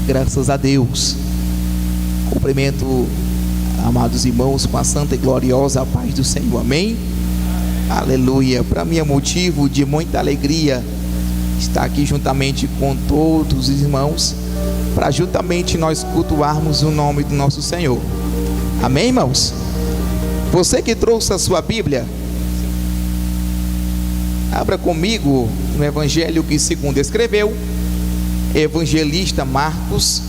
Graças a Deus. Cumprimento, amados irmãos, com a santa e gloriosa paz do Senhor. Amém? Aleluia. Para mim é motivo de muita alegria estar aqui juntamente com todos os irmãos, para juntamente nós cultuarmos o nome do nosso Senhor. Amém, irmãos? Você que trouxe a sua Bíblia, abra comigo no Evangelho que segundo escreveu evangelista Marcos,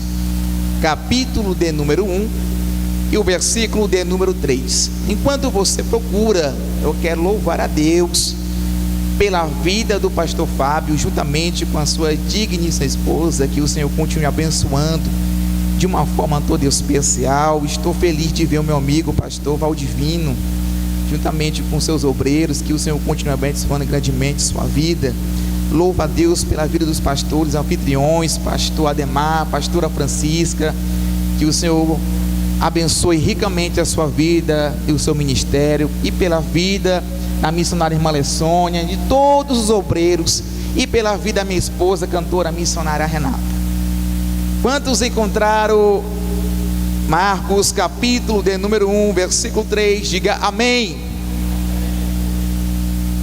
capítulo de número 1 e o versículo de número 3. Enquanto você procura, eu quero louvar a Deus pela vida do pastor Fábio, juntamente com a sua digníssima esposa, que o Senhor continue abençoando de uma forma toda especial. Estou feliz de ver o meu amigo pastor Valdivino, juntamente com seus obreiros, que o Senhor continue abençoando grandemente sua vida. Louva a Deus pela vida dos pastores, anfitriões, pastor Ademar, pastora Francisca, que o Senhor abençoe ricamente a sua vida e o seu ministério, e pela vida da missionária irmã Lessônia, de todos os obreiros, e pela vida da minha esposa, cantora missionária Renata. Quantos encontraram Marcos capítulo de número 1, versículo 3, diga amém.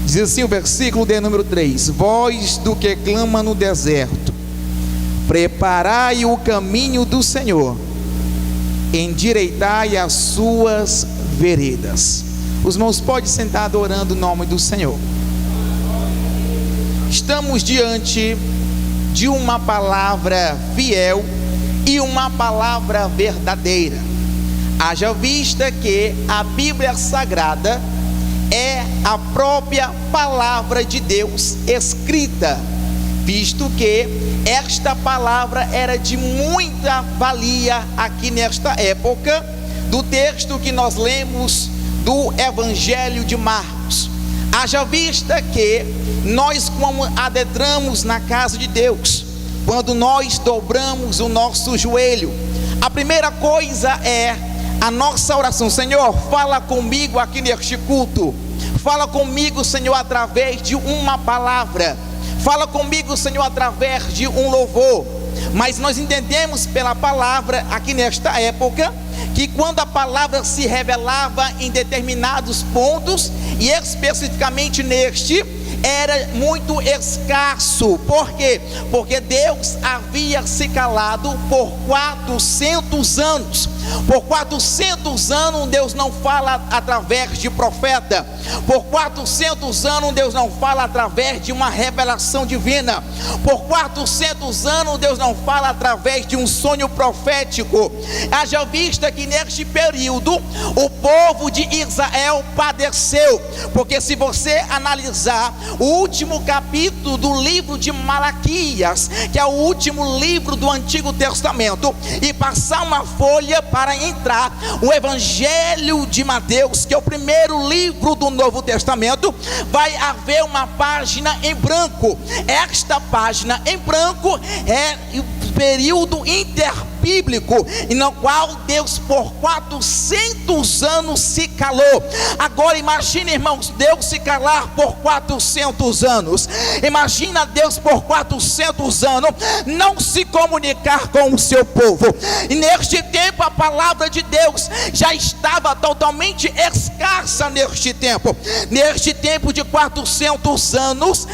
Diz assim o versículo de número 3: voz do que clama no deserto, preparai o caminho do Senhor, endireitai as suas veredas. Os irmãos podem sentar adorando o nome do Senhor. Estamos diante de uma palavra fiel e uma palavra verdadeira. Haja vista que a Bíblia Sagrada é a própria palavra de Deus escrita, visto que esta palavra era de muita valia aqui nesta época, do texto que nós lemos do Evangelho de Marcos. Haja vista que nós, quando adentramos na casa de Deus, quando nós dobramos o nosso joelho, a primeira coisa é a nossa oração: Senhor, fala comigo aqui neste culto, fala comigo, Senhor, através de uma palavra, fala comigo, Senhor, através de um louvor. Mas nós entendemos pela palavra aqui nesta época, que quando a palavra se revelava em determinados pontos, e especificamente neste, era muito escasso. Por quê? Porque Deus havia se calado por 400 anos. Por 400 anos Deus não fala através de profeta. Por 400 anos Deus não fala através de uma revelação divina. Por 400 anos Deus não fala através de um sonho profético. Haja vista que neste período o povo de Israel padeceu, porque se você analisar o último capítulo do livro de Malaquias, que é o último livro do Antigo Testamento, e passar uma folha para entrar o Evangelho de Mateus, que é o primeiro livro do Novo Testamento, vai haver uma página em branco. Esta página em branco é o período interbíblico, e no qual Deus por 400 anos se calou. Agora imagine, irmãos, Deus se calar por 400 anos. Imagina Deus por 400 anos não se comunicar com o seu povo. E neste tempo a palavra de Deus já estava totalmente escassa. Neste tempo de 400 anos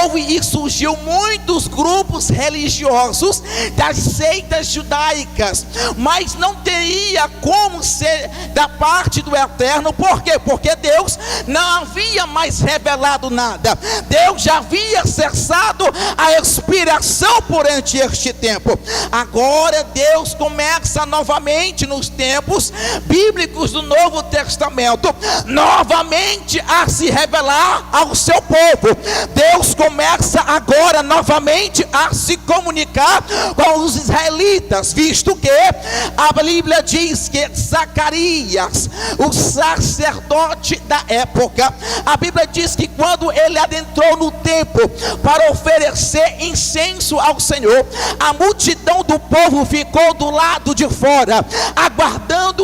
houve e surgiu muitos grupos religiosos das seitas judaicas, mas não teria como ser da parte do Eterno. Por quê? Porque Deus não havia mais revelado nada. Deus já havia cessado a expiração durante este tempo. Agora Deus começa novamente nos tempos bíblicos do Novo Testamento, novamente a se revelar ao seu povo. Deus começa agora novamente a se comunicar com os israelitas, visto que a Bíblia diz que Zacarias, o sacerdote da época, a Bíblia diz que quando ele adentrou no templo para oferecer incenso ao Senhor, a multidão do povo ficou do lado de fora, aguardando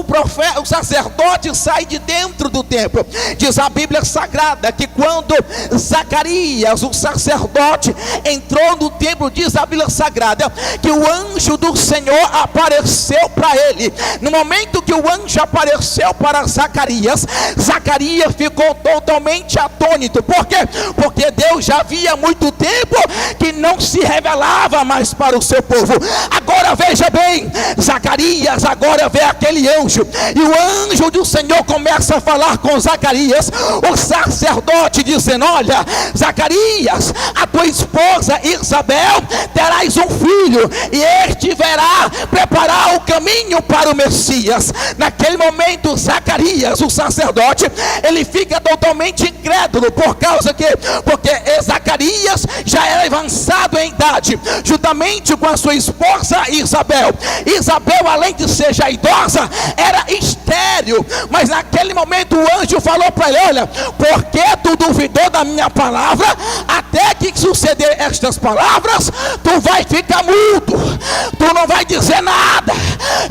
quando o sacerdote sai de dentro do templo, diz a Bíblia Sagrada que quando Zacarias, o sacerdote, entrou no templo, diz a Bíblia Sagrada que o anjo do Senhor apareceu para ele. No momento que o anjo apareceu para Zacarias, Zacarias ficou totalmente atônito. Por quê? Porque Deus já havia muito tempo que não se revelava mais para o seu povo. Agora veja bem, Zacarias agora vê aquele anjo, e o anjo do Senhor começa a falar com Zacarias, o sacerdote, dizendo: olha, Zacarias, a tua esposa Isabel terás um filho, e este verá preparar o caminho para o Messias. Naquele momento, Zacarias, o sacerdote, ele fica totalmente incrédulo. Por causa que? Porque Zacarias já era avançado em idade, juntamente com a sua esposa Isabel. Isabel, além de ser já idosa, era estéril. Mas naquele momento o anjo falou para ele: olha, porque tu duvidou da minha palavra, até que suceder estas palavras, tu vai ficar mudo, tu não vai dizer nada,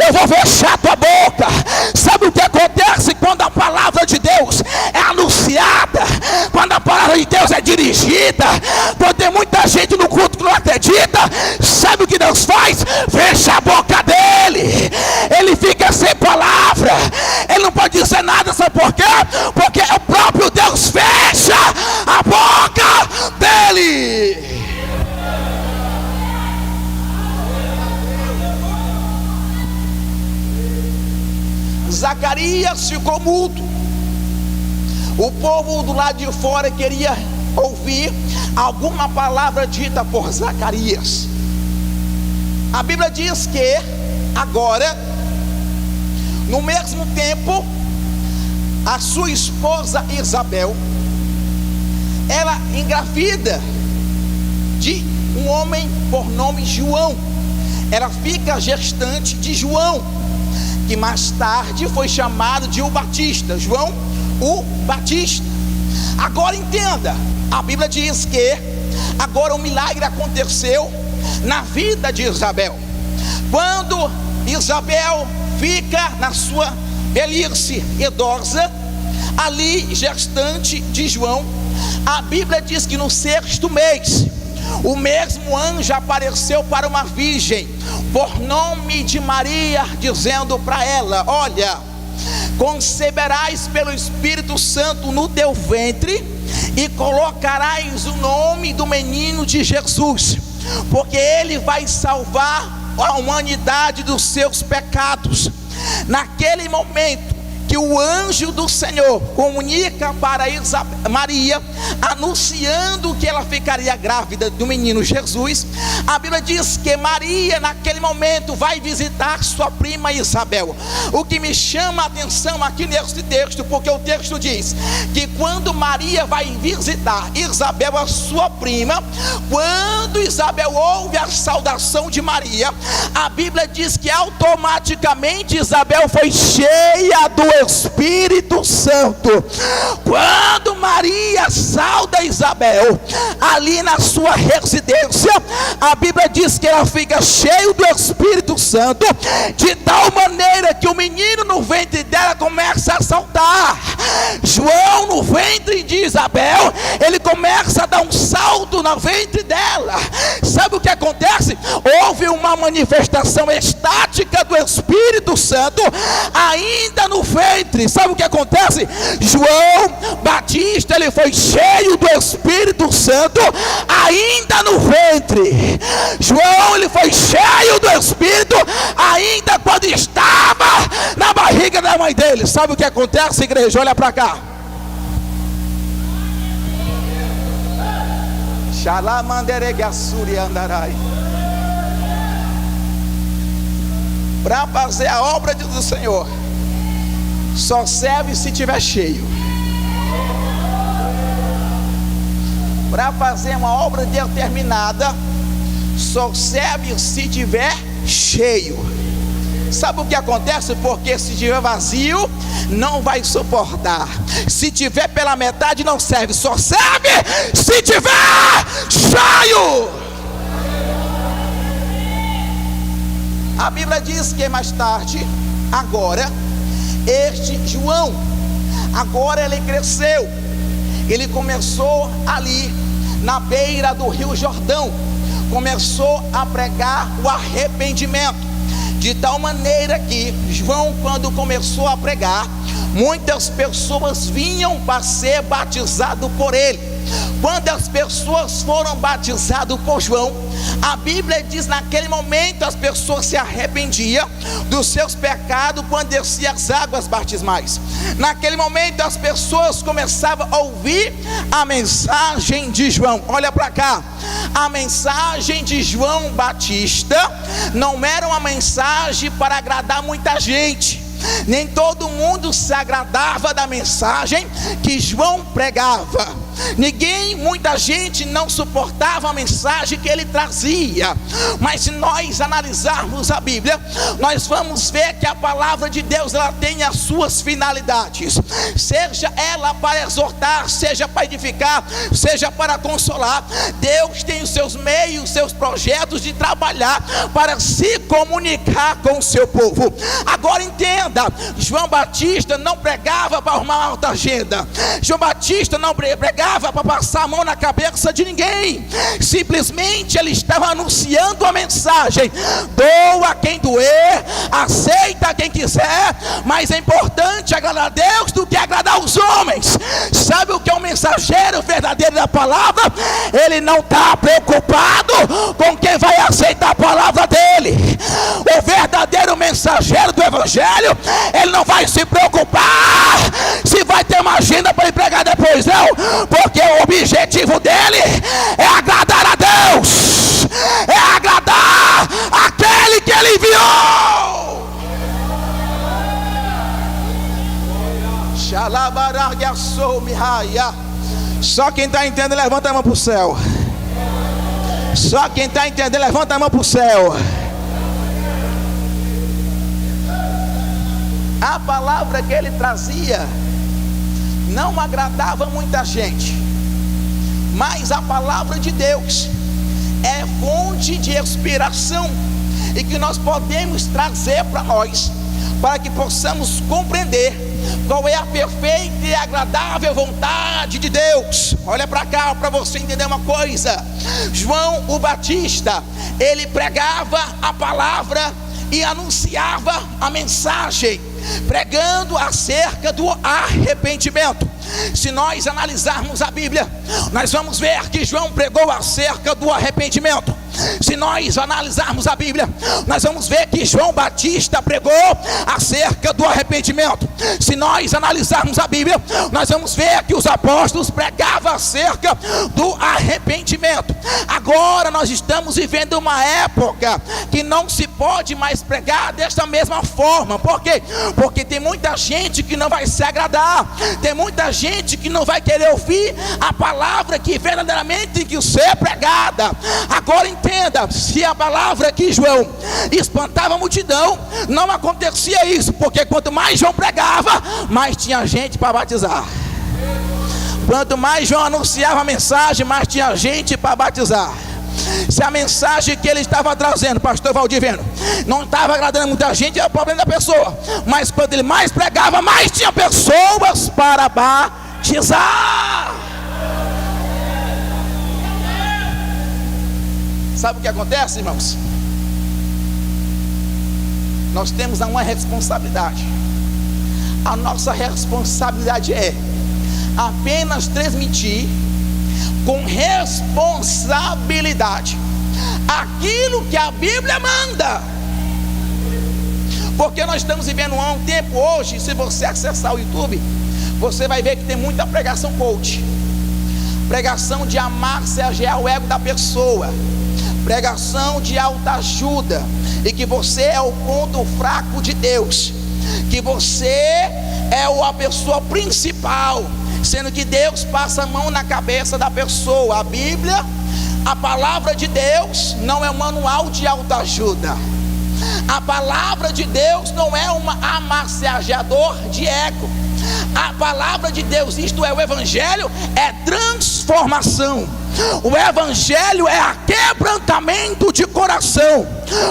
eu vou fechar tua boca. Sabe o que acontece quando a palavra de Deus é anunciada, quando a palavra de Deus é dirigida? Quando tem muita gente no culto que não acredita, sabe o que Deus faz? Fecha a boca dele, ele fica sem palavra, ele não pode dizer nada. Sabe por quê? Porque o próprio Deus fecha a boca dele. Zacarias ficou mudo. O povo do lado de fora queria ouvir alguma palavra dita por Zacarias. A Bíblia diz que agora, no mesmo tempo, a sua esposa Isabel, ela engravida de um homem por nome João. Ela fica gestante de João, que mais tarde foi chamado de o Batista. João o Batista. Agora entenda, a Bíblia diz que agora um milagre aconteceu na vida de Isabel. Quando Isabel fica na sua velhice idosa, ali gestante de João, a Bíblia diz que no 6º mês, o mesmo anjo apareceu para uma virgem, por nome de Maria, dizendo para ela: olha, conceberás pelo Espírito Santo no teu ventre, e colocarás o nome do menino de Jesus, porque ele vai salvar a humanidade dos seus pecados. Naquele momento que o anjo do Senhor comunica para Maria, anunciando que ela ficaria grávida do menino Jesus, a Bíblia diz que Maria naquele momento vai visitar sua prima Isabel. O que me chama a atenção aqui neste texto, porque o texto diz que quando Maria vai visitar Isabel, a sua prima, quando Isabel ouve a saudação de Maria, a Bíblia diz que automaticamente Isabel foi cheia do Espírito Santo. Quando Maria sauda Isabel ali na sua residência, a Bíblia diz que ela fica cheia do Espírito Santo, de tal maneira que o menino no ventre dela começa a saltar. João, no ventre de Isabel, ele começa a dar um salto no ventre dela. Sabe o que acontece? Houve uma manifestação estática do Espírito Santo ainda no ventre. Sabe o que acontece? João Batista, ele foi cheio do Espírito Santo ainda no ventre. João, ele foi cheio do Espírito ainda quando estava na barriga da mãe dele. Sabe o que acontece, igreja? Olha para cá. Para fazer a obra do Senhor, só serve se tiver cheio. Para fazer uma obra determinada, só serve se tiver cheio. Sabe o que acontece? Porque se tiver vazio, não vai suportar. Se tiver pela metade, não serve. Só serve se tiver cheio. A Bíblia diz que mais tarde Agora, este João, agora ele cresceu, ele começou ali na beira do Rio Jordão, começou a pregar o arrependimento, de tal maneira que João, quando começou a pregar, muitas pessoas vinham para ser batizado por ele. Quando as pessoas foram batizadas por João, a Bíblia diz: naquele momento as pessoas se arrependiam dos seus pecados quando desciam as águas batismais. Naquele momento as pessoas começavam a ouvir a mensagem de João. Olha para cá, a mensagem de João Batista não era uma mensagem para agradar muita gente. Nem todo mundo se agradava da mensagem que João pregava. Muita gente não suportava a mensagem que ele trazia. Mas se nós analisarmos a Bíblia, nós vamos ver que a palavra de Deus, ela tem as suas finalidades, seja ela para exortar, seja para edificar, seja para consolar. Deus tem os seus meios, seus projetos de trabalhar para se comunicar com o seu povo. Agora entenda, João Batista não pregava para arrumar uma alta agenda. João Batista não pregava para passar a mão na cabeça de ninguém. Simplesmente ele estava anunciando a mensagem: doa quem doer, aceita quem quiser, mas é importante agradar a Deus do que agradar os homens. Sabe o que é um mensageiro verdadeiro da palavra? Ele não está preocupado com quem vai aceitar a palavra dele. O verdadeiro mensageiro do evangelho, ele não vai se preocupar se vai ter uma agenda para ele pregar depois, não, porque o objetivo dele é agradar a Deus, é agradar aquele que ele enviou. Só quem está entendendo, levanta a mão para o céu. Só quem está entendendo, levanta a mão para o céu. A palavra que ele trazia não agradava muita gente, mas a palavra de Deus é fonte de inspiração e que nós podemos trazer para nós, para que possamos compreender qual é a perfeita e agradável vontade de Deus. Olha para cá para você entender uma coisa. João o Batista, ele pregava a palavra e anunciava a mensagem, pregando acerca do arrependimento. Se nós analisarmos a Bíblia, nós vamos ver que João pregou acerca do arrependimento. Se nós analisarmos a Bíblia, nós vamos ver que João Batista pregou acerca do arrependimento. Se nós analisarmos a Bíblia, nós vamos ver que os apóstolos pregavam acerca do arrependimento. Agora nós estamos vivendo uma época que não se pode mais pregar desta mesma forma. Por quê? Porque tem muita gente que não vai se agradar, tem muita gente que não vai querer ouvir a palavra que verdadeiramente tem que ser pregada. Agora entenda, se a palavra que João espantava a multidão, não acontecia isso, porque quanto mais João pregava, mais tinha gente para batizar. Quanto mais João anunciava a mensagem, mais tinha gente para batizar. Se a mensagem que ele estava trazendo, pastor Valdivino, não estava agradando muita gente, é o problema da pessoa. Mas quando ele mais pregava, mais tinha pessoas para batizar. Sabe o que acontece, irmãos? Nós temos uma responsabilidade. A nossa responsabilidade é apenas transmitir com responsabilidade aquilo que a Bíblia manda. Porque nós estamos vivendo um tempo hoje, se você acessar o YouTube, você vai ver que tem muita pregação coach, pregação de amassagear o ego da pessoa, pregação de autoajuda, e que você é o ponto fraco de Deus, que você é a pessoa principal, sendo que Deus passa a mão na cabeça da pessoa. A Bíblia, a palavra de Deus, não é um manual de autoajuda. A palavra de Deus não é um amassageador de ego. A palavra de Deus, isto é, o Evangelho, é transformação. O Evangelho é quebrantamento de coração.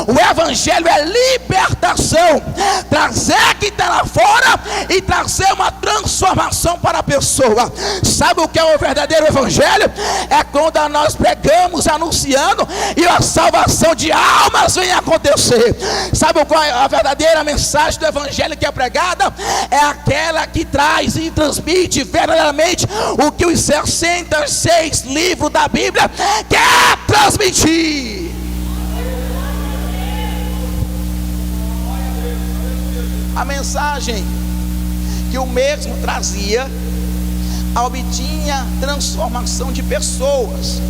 O evangelho é libertação, trazer quem está lá fora e trazer uma transformação para a pessoa. Sabe o que é o verdadeiro evangelho? É quando nós pregamos anunciando e a salvação de almas vem acontecer. Sabe qual é a verdadeira mensagem do evangelho que é pregada? É aquela que traz e transmite verdadeiramente o que os 66 livros da Bíblia quer transmitir. A mensagem que o mesmo trazia obtinha transformação de pessoas,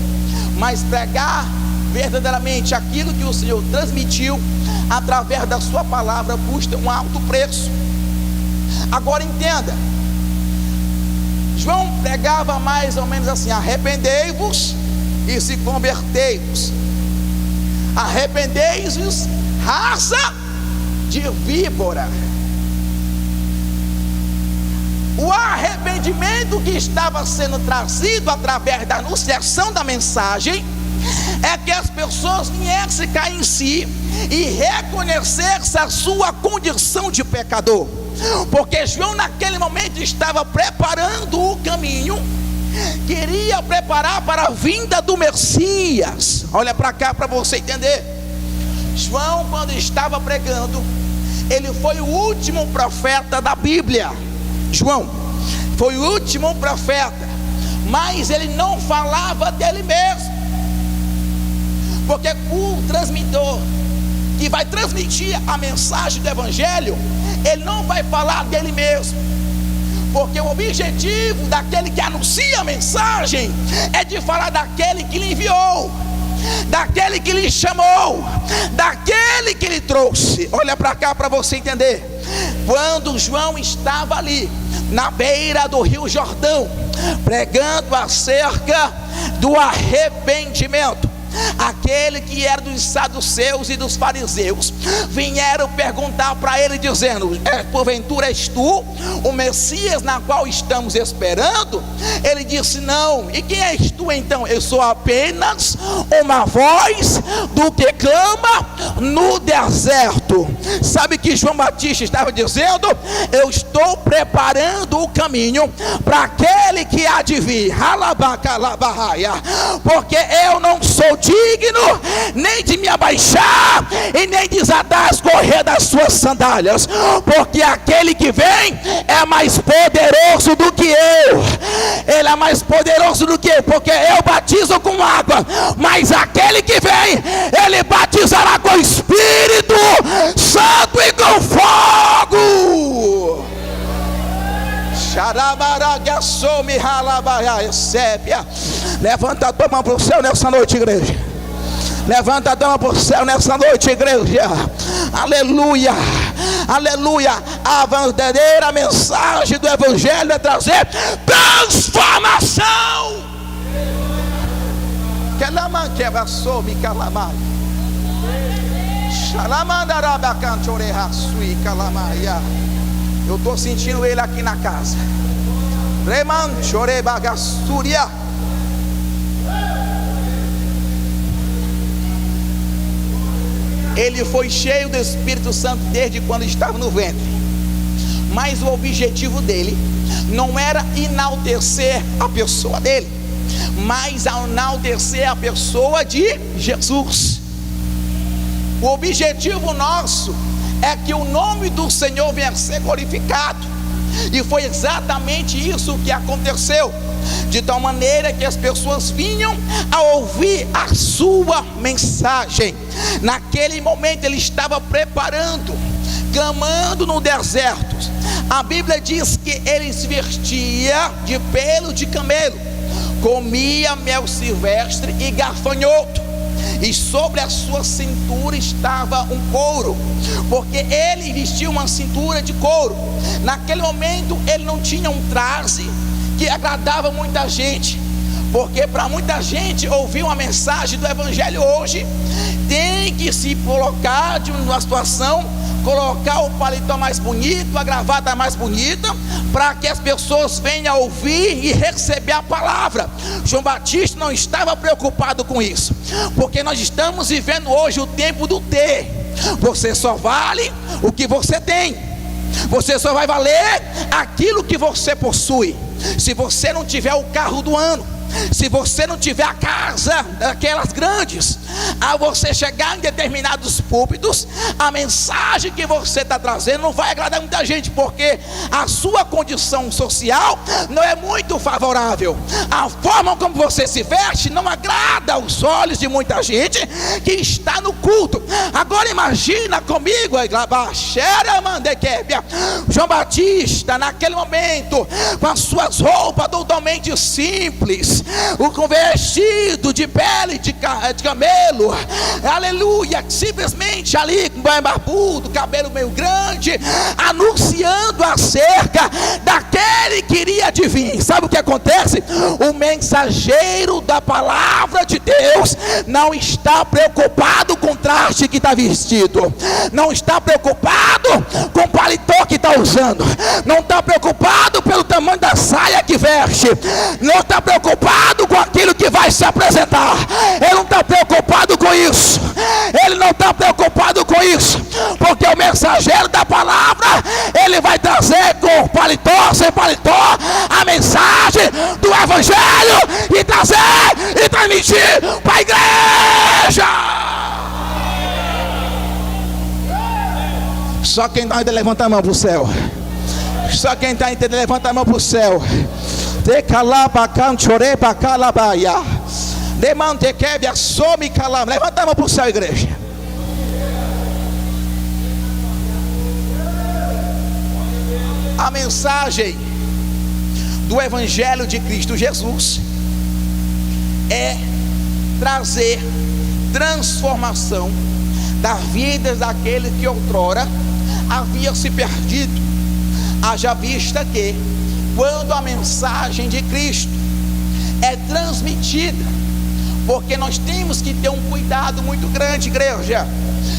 mas pregar verdadeiramente aquilo que o Senhor transmitiu através da sua palavra custa um alto preço. Agora entenda, João pregava mais ou menos assim: arrependei-vos e se convertei-vos. Arrependei-vos, raça de víbora. O arrependimento que estava sendo trazido através da anunciação da mensagem é que as pessoas viessem cair em si e reconhecessem a sua condição de pecador, porque João naquele momento estava preparando o caminho, queria preparar para a vinda do Messias. Olha para cá para você entender. João, quando estava pregando, ele foi o último profeta da Bíblia. João foi o último profeta, mas ele não falava dele mesmo, porque o transmissor que vai transmitir a mensagem do evangelho, ele não vai falar dele mesmo, porque o objetivo daquele que anuncia a mensagem é de falar daquele que lhe enviou, daquele que lhe chamou, daquele que lhe trouxe. Olha para cá para você entender. Quando João estava ali na beira do Rio Jordão, pregando acerca do arrependimento, aquele que era dos saduceus e dos fariseus vieram perguntar para ele dizendo: porventura és tu o Messias na qual estamos esperando? Ele disse: não. E quem és tu então? Eu sou apenas uma voz do que clama no deserto. Sabe que João Batista estava dizendo? Eu estou preparando o caminho para aquele que há de vir, porque eu não sou digno nem de me abaixar e nem desatar as correias das suas sandálias, porque aquele que vem é mais poderoso do que eu. Ele é mais poderoso do que eu, porque eu batizo com água, mas aquele que vem, ele batizará com o Espírito Santo e com fogo. Levanta a tua mão para o céu nessa noite, igreja. Levanta a tua mão para o céu nessa noite, igreja. Aleluia, aleluia. A verdadeira mensagem do evangelho é trazer transformação. Eu estou sentindo ele aqui na casa. Ele foi cheio do Espírito Santo desde quando estava no ventre, mas o objetivo dele não era enaltecer a pessoa dele, mas enaltecer a pessoa de Jesus. O objetivo nosso é que o nome do Senhor venha a ser glorificado, e foi exatamente isso que aconteceu, de tal maneira que as pessoas vinham a ouvir a sua mensagem. Naquele momento ele estava preparando, clamando no deserto. A Bíblia diz que ele se vestia de pelo de camelo, comia mel silvestre e gafanhoto, e sobre a sua cintura estava um couro, porque ele vestia uma cintura de couro. Naquele momento ele não tinha um traje que agradava muita gente, porque para muita gente ouvir uma mensagem do evangelho hoje tem que se colocar de uma situação colocar o paletó mais bonito, a gravata mais bonita, para que as pessoas venham ouvir e receber a palavra. João Batista não estava preocupado com isso, porque nós estamos vivendo hoje o tempo do ter. Você só vale o que você tem, você só vai valer aquilo que você possui. Se você não tiver o carro do ano, se você não tiver a casa daquelas grandes, ao você chegar em determinados púlpitos, a mensagem que você está trazendo não vai agradar muita gente, porque a sua condição social não é muito favorável. A forma como você se veste não agrada aos olhos de muita gente que está no culto. Agora imagina comigo, João Batista naquele momento, com as suas roupas totalmente simples, com vestido de pele de camelo, aleluia, simplesmente ali com banho barbudo, cabelo meio grande, anunciando acerca daquele que iria de vir. Sabe o que acontece? O mensageiro da palavra de Deus não está preocupado com o traje que está vestido, não está preocupado com o paletó que está usando, não está preocupado pelo tamanho da saia que veste, não está preocupado com aquilo que vai se apresentar. Ele não está preocupado com isso, ele não está preocupado com isso, porque o mensageiro da palavra, ele vai trazer com paletó, sem paletó, a mensagem do evangelho, e trazer e transmitir para a igreja. Só quem está entendendo, levanta a mão para o céu. Só quem está entendendo, levanta a mão para o céu. Levanta a mão para o céu, igreja. A mensagem do evangelho de Cristo Jesus é trazer transformação das vidas daqueles que outrora haviam se perdido. Haja vista que quando a mensagem de Cristo é transmitida, porque nós temos que ter um cuidado muito grande, igreja,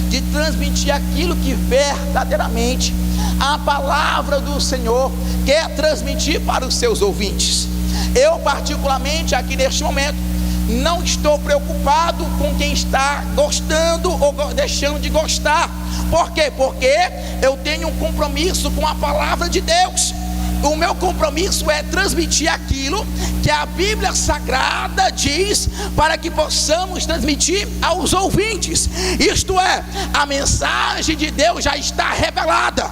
de transmitir aquilo que verdadeiramente a palavra do Senhor quer transmitir para os seus ouvintes. Eu particularmente aqui neste momento não estou preocupado com quem está gostando ou deixando de gostar. Por quê? Porque eu tenho um compromisso com a palavra de Deus. O meu compromisso é transmitir aquilo que a Bíblia Sagrada diz, para que possamos transmitir aos ouvintes. Isto é, a mensagem de Deus já está revelada,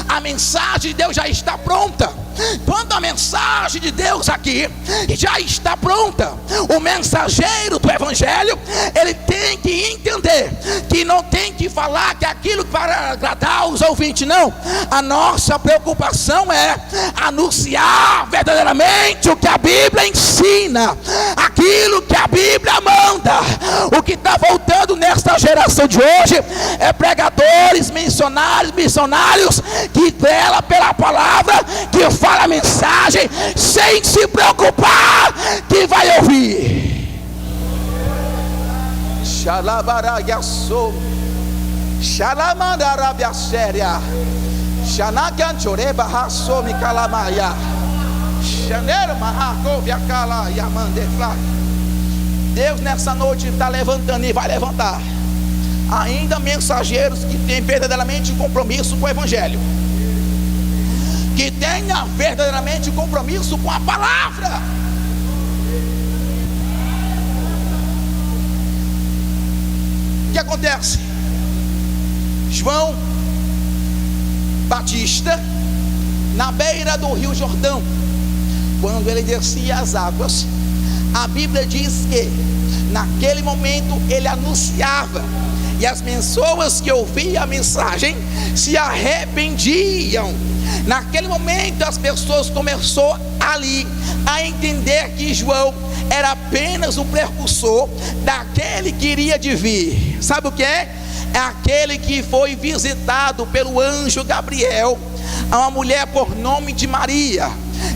a mensagem de Deus já está pronta. Quando a mensagem de Deus aqui já está pronta, o mensageiro do evangelho, ele tem que entender que não tem que falar que aquilo para agradar os ouvintes, não. A nossa preocupação é anunciar verdadeiramente o que a Bíblia ensina, aquilo que a Bíblia manda. O que está voltando nesta geração de hoje é pregadores, missionários que velam pela palavra, que fala a mensagem sem se preocupar que vai ouvir. Xalabaragaçou, xalamandarabiaséria, xanacanchoreba raçou-me calamaia, xaneiro marracoviacala yamandefla. Deus nessa noite está levantando e vai levantar ainda mensageiros que têm verdadeiramente compromisso com o evangelho, que tenha verdadeiramente compromisso com a palavra. O que acontece? João Batista, na beira do Rio Jordão, quando ele descia as águas, a Bíblia diz que naquele momento ele anunciava, e as pessoas que ouviam a mensagem se arrependiam. Naquele momento as pessoas começaram ali a entender que João era apenas o precursor daquele que iria de vir. Sabe o que é? É aquele que foi visitado pelo anjo Gabriel a uma mulher por nome de Maria,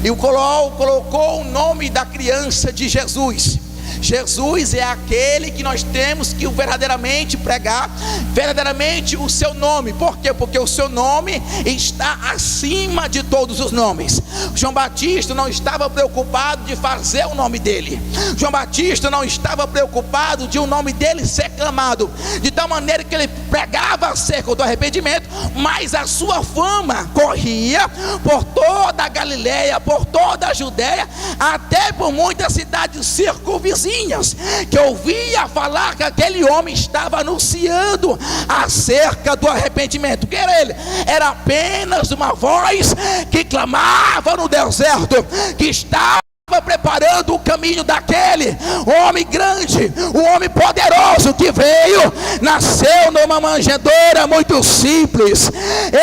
e colocou o nome da criança de Jesus. Jesus é aquele que nós temos que verdadeiramente pregar, verdadeiramente o seu nome. Por quê? Porque o seu nome está acima de todos os nomes. João Batista não estava preocupado de fazer o nome dele. João Batista não estava preocupado de o nome dele ser clamado, de tal maneira que ele pregava acerca do arrependimento, mas a sua fama corria por toda a Galileia, por toda a Judéia, até por muitas cidades circunvizinhas, que ouvia falar que aquele homem estava anunciando acerca do arrependimento. Que era ele? Era apenas uma voz que clamava no deserto, que estava preparando o caminho daquele homem grande, o homem poderoso que veio, nasceu numa manjedoura muito simples,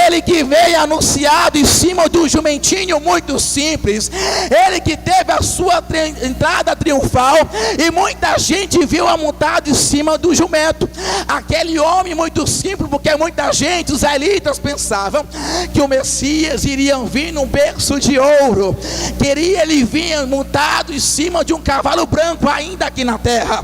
ele que veio anunciado em cima de um jumentinho muito simples, ele que teve a sua entrada triunfal, e muita gente viu a montado em cima do jumento, aquele homem muito simples, porque muita gente, os israelitas, pensavam que o Messias iria vir num berço de ouro, queria ele vir montado em cima de um cavalo branco ainda aqui na terra,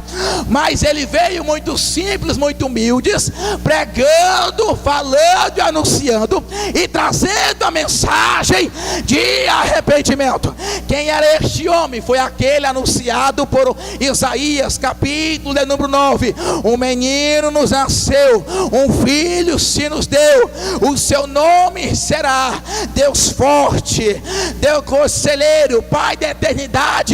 mas ele veio muito simples, muito humildes, pregando, falando e anunciando e trazendo a mensagem de arrependimento. Quem era este homem? Foi aquele anunciado por Isaías, capítulo de número 9: um menino nos nasceu, um filho se nos deu, o seu nome será Deus forte, Deus conselheiro, Pai da eternidade,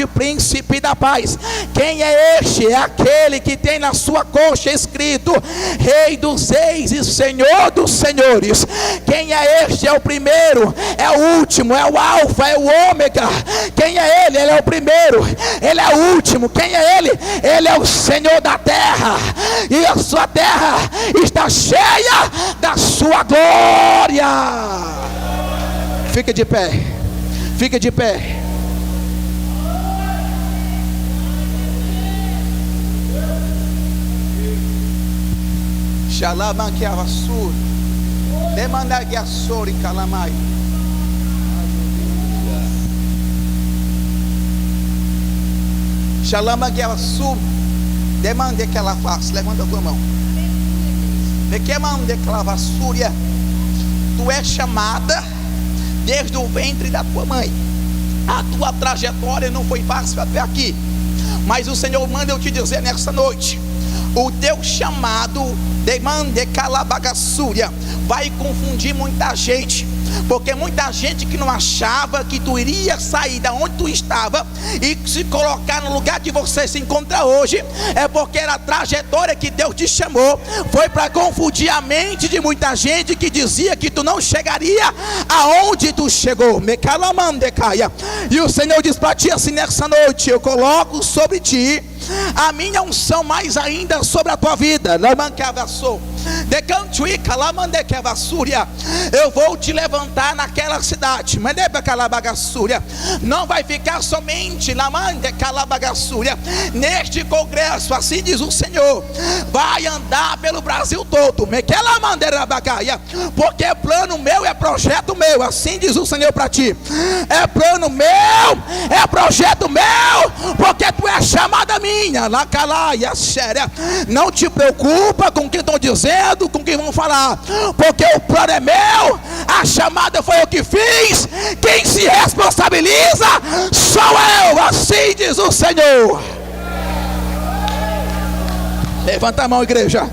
príncipe da paz. Quem é este? É aquele que tem na sua coxa escrito Rei dos reis e Senhor dos senhores. Quem é este? É o primeiro, é o último, é o alfa, é o ômega. Quem é ele? Ele é o primeiro, ele é o último. Quem é ele? Ele é o Senhor da terra, e a sua terra está cheia da sua glória. Fica de pé, fica de pé. Shalama que avassur, demanda que assore calamai. Shalama que avassur, demanda que ela faça. Levanta a tua mão. Me que manda que ela vassúria. Tu és chamada desde o ventre da tua mãe. A tua trajetória não foi fácil até aqui, mas o Senhor manda eu te dizer nessa noite: o teu chamado, demande calabagassúria, vai confundir muita gente, porque muita gente que não achava que tu iria sair da onde tu estava e se colocar no lugar que você se encontra hoje, é porque era a trajetória que Deus te chamou, foi para confundir a mente de muita gente que dizia que tu não chegaria aonde tu chegou. Me calamandecaia. E o Senhor diz para ti assim nessa noite: eu coloco sobre ti a minha unção mais ainda sobre a tua vida. Eu vou te levantar naquela cidade. Não vai ficar somente neste congresso, assim diz o Senhor. Vai andar pelo Brasil todo, porque é plano meu, é projeto meu, assim diz o Senhor para ti. É plano meu, é projeto meu, porque tu é chamada minha. Não te preocupa com o que estão dizendo, com o que vão falar, porque o plano é meu, a chamada foi eu que fiz. Quem se responsabiliza sou eu, assim diz o Senhor. Levanta a mão, igreja.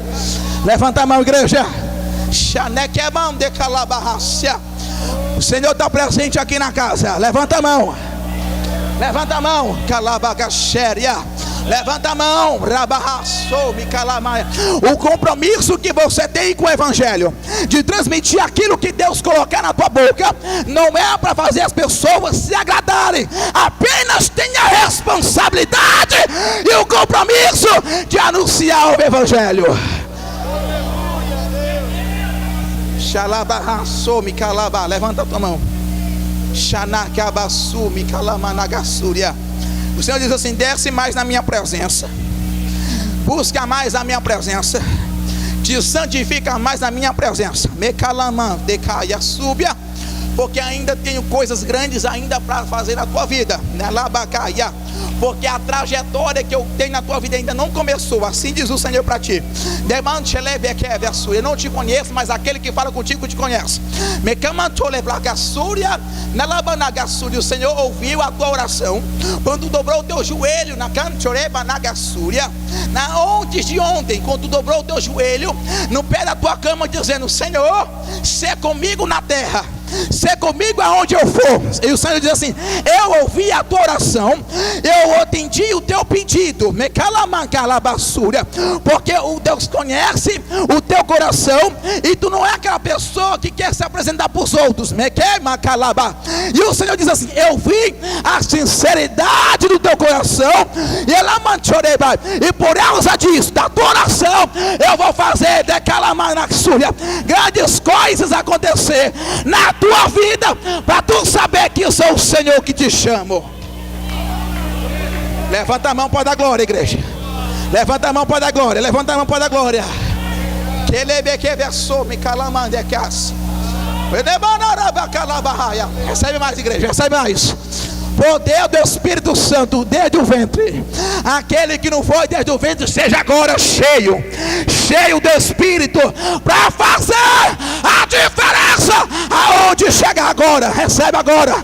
Levanta a mão, igreja. O Senhor está presente aqui na casa. Levanta a mão. Levanta a mão. Calabagaxéria. Levanta a mão. O compromisso que você tem com o evangelho, de transmitir aquilo que Deus colocar na tua boca, não é para fazer as pessoas se agradarem. Apenas tenha a responsabilidade e o compromisso de anunciar o evangelho. Levanta a tua mão. O Senhor diz assim: desce mais na minha presença, busca mais a minha presença, te santifica mais na minha presença. porque ainda tenho coisas grandes ainda para fazer na tua vida, porque a trajetória que eu tenho na tua vida ainda não começou. Assim diz o Senhor para ti. Eu não te conheço, mas aquele que fala contigo te conhece. O Senhor ouviu a tua oração quando dobrou o teu joelho antes de ontem, quando tu dobrou o teu joelho no pé da tua cama, dizendo: Senhor, sê comigo na terra, sê comigo aonde eu for. E o Senhor diz assim: eu ouvi a tua oração, eu atendi o teu pedido, porque o Deus conhece o teu coração, e tu não é aquela pessoa que quer se apresentar para os outros. E o Senhor diz assim: eu vi a sinceridade do teu coração, e por causa disso, da tua oração, eu vou fazer grandes coisas acontecer na tua vida, para tu saber que eu sou o Senhor que te chamo. Levanta a mão para dar glória, igreja. Levanta a mão para dar glória. Levanta a mão para dar glória. Recebe mais, igreja, recebe mais. Poder do Espírito Santo desde o ventre. Aquele que não foi desde o ventre, seja agora cheio do Espírito, para fazer a diferença aonde chegar agora. Recebe agora.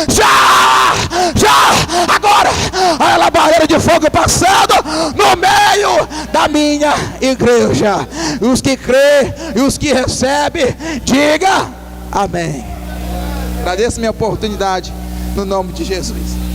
Já agora. Olha a labareda de fogo passando no meio da minha igreja. Os que crê e os que recebe, diga amém. Agradeço minha oportunidade no nome de Jesus.